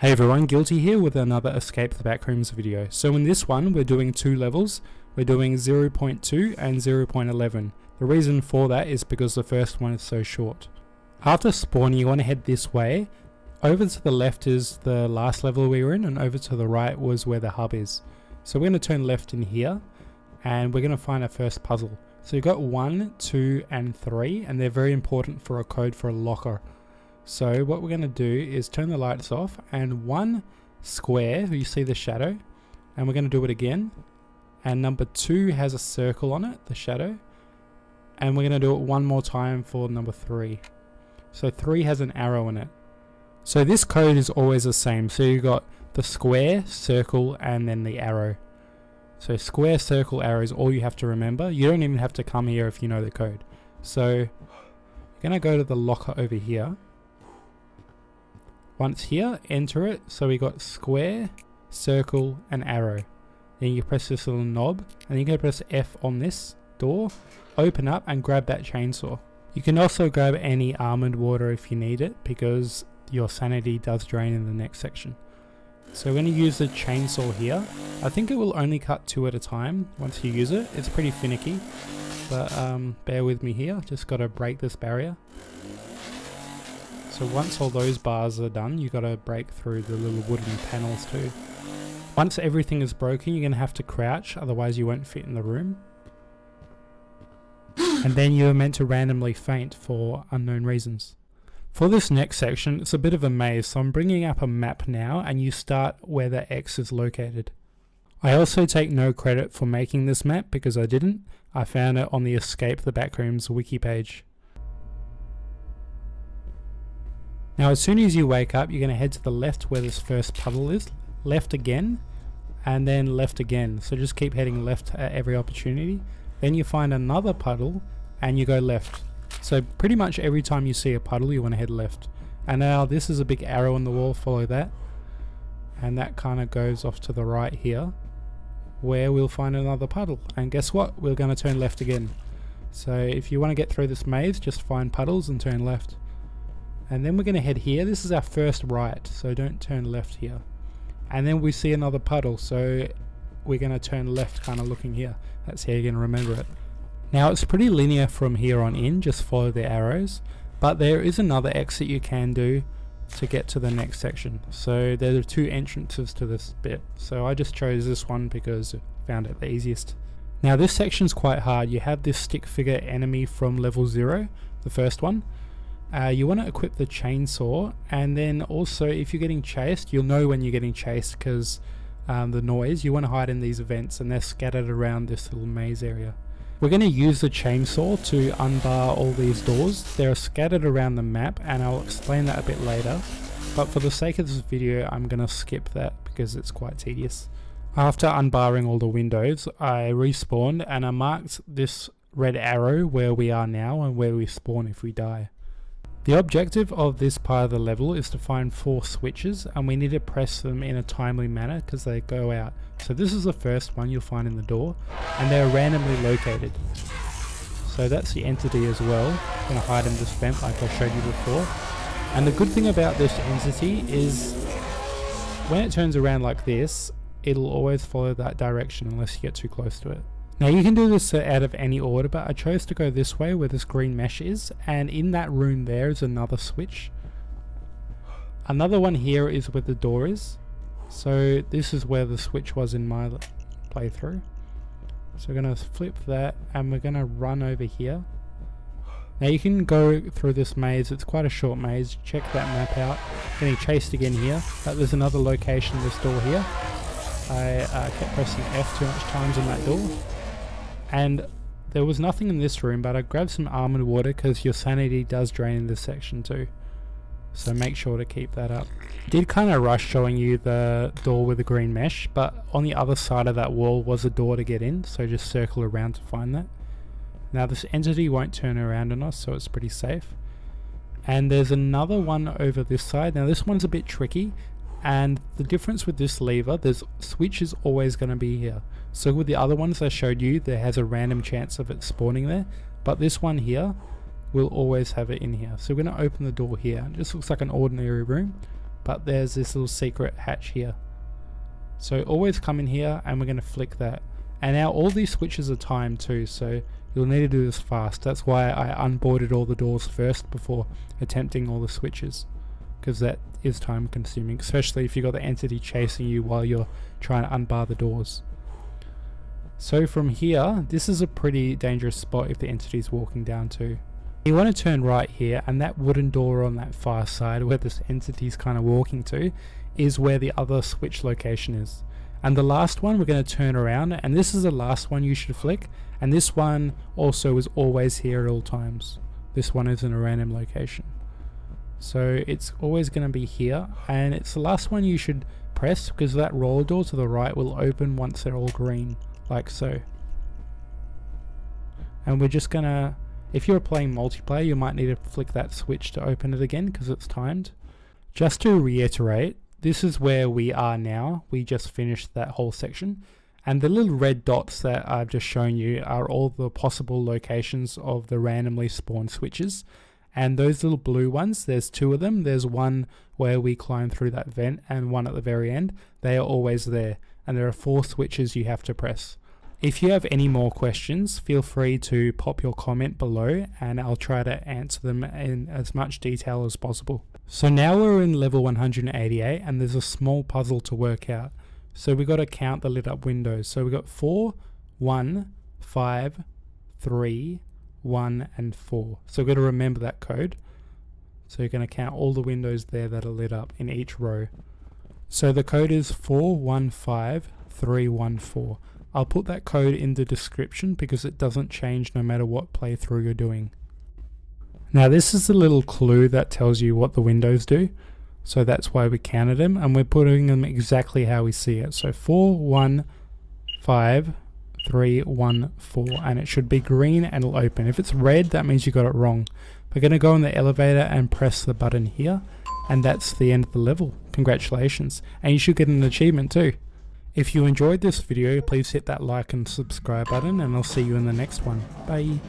Hey everyone, Guilty here with another Escape the Backrooms video. So in this one we're doing two levels. We're doing 0.2 and 0.11. The reason for that is because the first one is so short. After spawning you want to head this way. Over to the left is the last level we were in, and over to the right was where the hub is. So we're going to turn left in here and we're going to find our first puzzle. So you've got 1, 2 and 3, and they're very important for a code for a locker. So what we're going to do is turn the lights off, and one square, you see the shadow, and we're going to do it again, and number 2 has a circle on it, the shadow, and we're going to do it one more time for number 3. So 3 has an arrow in it. So this code is always the same. So you've got the square, circle, and then the arrow. So square, circle, arrow is all you have to remember. You don't even have to come here if you know the code. So you're going to go to the locker over here. Once here, enter it. So we got square, circle, and arrow. Then you press this little knob, and you're going to press F on this door, open up, and grab that chainsaw. You can also grab any almond water if you need it, because your sanity does drain in the next section. So we're going to use the chainsaw here. I think it will only cut 2 at a time once you use it. It's pretty finicky, but bear with me here. Just got to break this barrier. So once all those bars are done, you got to break through the little wooden panels too. Once everything is broken, you're going to have to crouch, otherwise you won't fit in the room. And then you're meant to randomly faint for unknown reasons. For this next section, it's a bit of a maze, so I'm bringing up a map now, and you start where the X is located. I also take no credit for making this map because I didn't. I found it on the Escape the Backrooms wiki page. Now as soon as you wake up, you're going to head to the left where this first puddle is, left again, and then left again. So just keep heading left at every opportunity. Then you find another puddle and you go left. So pretty much every time you see a puddle you want to head left. And now this is a big arrow on the wall, follow that. And that kind of goes off to the right here, where we'll find another puddle. And guess what? We're going to turn left again. So if you want to get through this maze, just find puddles and turn left. And then we're going to head here. This is our first right, so don't turn left here. And then we see another puddle, so we're going to turn left, kind of looking here. That's how you're going to remember it. Now it's pretty linear from here on in, just follow the arrows. But there is another exit you can do to get to the next section. So there are 2 entrances to this bit. So I just chose this one because I found it the easiest. Now this section's quite hard. You have this stick figure enemy from level 0, the first one. You want to equip the chainsaw, and then also if you're getting chased, you'll know when you're getting chased because the noise. You want to hide in these vents, and they're scattered around this little maze area. We're going to use the chainsaw to unbar all these doors. They're scattered around the map, and I'll explain that a bit later, but for the sake of this video I'm going to skip that because it's quite tedious. After unbarring all the windows, I respawned and I marked this red arrow where we are now and where we spawn if we die. The objective of this part of the level is to find 4 switches, and we need to press them in a timely manner because they go out. So this is the first one you'll find in the door, and they're randomly located. So that's the entity as well. I'm going to hide in this vent like I showed you before. And the good thing about this entity is when it turns around like this, it'll always follow that direction unless you get too close to it. Now you can do this out of any order, but I chose to go this way where this green mesh is, and in that room there is another switch. Another one here is where the door is. So this is where the switch was in my playthrough. So we're going to flip that and we're going to run over here. Now you can go through this maze, it's quite a short maze, check that map out. Getting chased again here, but there's another location, this door here. I kept pressing F too much times on that door. And there was nothing in this room, but I grabbed some almond water because your sanity does drain in this section too. So make sure to keep that up. Did kind of rush showing you the door with the green mesh, but on the other side of that wall was a door to get in, so just circle around to find that. Now this entity won't turn around on us, so it's pretty safe. And there's another one over this side. Now this one's a bit tricky. And the difference with this lever, this switch is always going to be here. So with the other ones I showed you, there has a random chance of it spawning there, but this one here will always have it in here. So we're going to open the door here. It just looks like an ordinary room. but there's this little secret hatch here. So always come in here and we're going to flick that. And now all these switches are timed too, so you'll need to do this fast. That's why I unboarded all the doors first before attempting all the switches, because that is time consuming, especially if you've got the entity chasing you while you're trying to unbar the doors. So from here, this is a pretty dangerous spot if the entity is walking down too. You want to turn right here, and that wooden door on that far side where this entity is kind of walking to is where the other switch location is. And the last one we're going to turn around, and this is the last one you should flick, and this one also is always here at all times. This one is in a random location, so it's always going to be here, and it's the last one you should press because that roller door to the right will open once they're all green, like so. And we're just gonna, if you're playing multiplayer, you might need to flick that switch to open it again because it's timed. Just to reiterate, this is where we are now. We just finished that whole section, and the little red dots that I've just shown you are all the possible locations of the randomly spawned switches. And those little blue ones, there's 2 of them. There's one where we climb through that vent and one at the very end. They are always there, and there are 4 switches you have to press. If you have any more questions, feel free to pop your comment below and I'll try to answer them in as much detail as possible. So now we're in level 188 and there's a small puzzle to work out. So we got to count the lit up windows. So we got 4, 1, 5, 3, 1 and 4. So we've got to remember that code. So you're going to count all the windows there that are lit up in each row. So the code is 415314. I'll put that code in the description because it doesn't change no matter what playthrough you're doing. Now this is the little clue that tells you what the windows do. So that's why we counted them, and we're putting them exactly how we see it. So 415314, and it should be green and it'll open. If it's red, that means you got it wrong. We're going to go in the elevator and press the button here, and that's the end of the level. Congratulations, and you should get an achievement too. If you enjoyed this video, please hit that like and subscribe button, and I'll see you in the next one. Bye.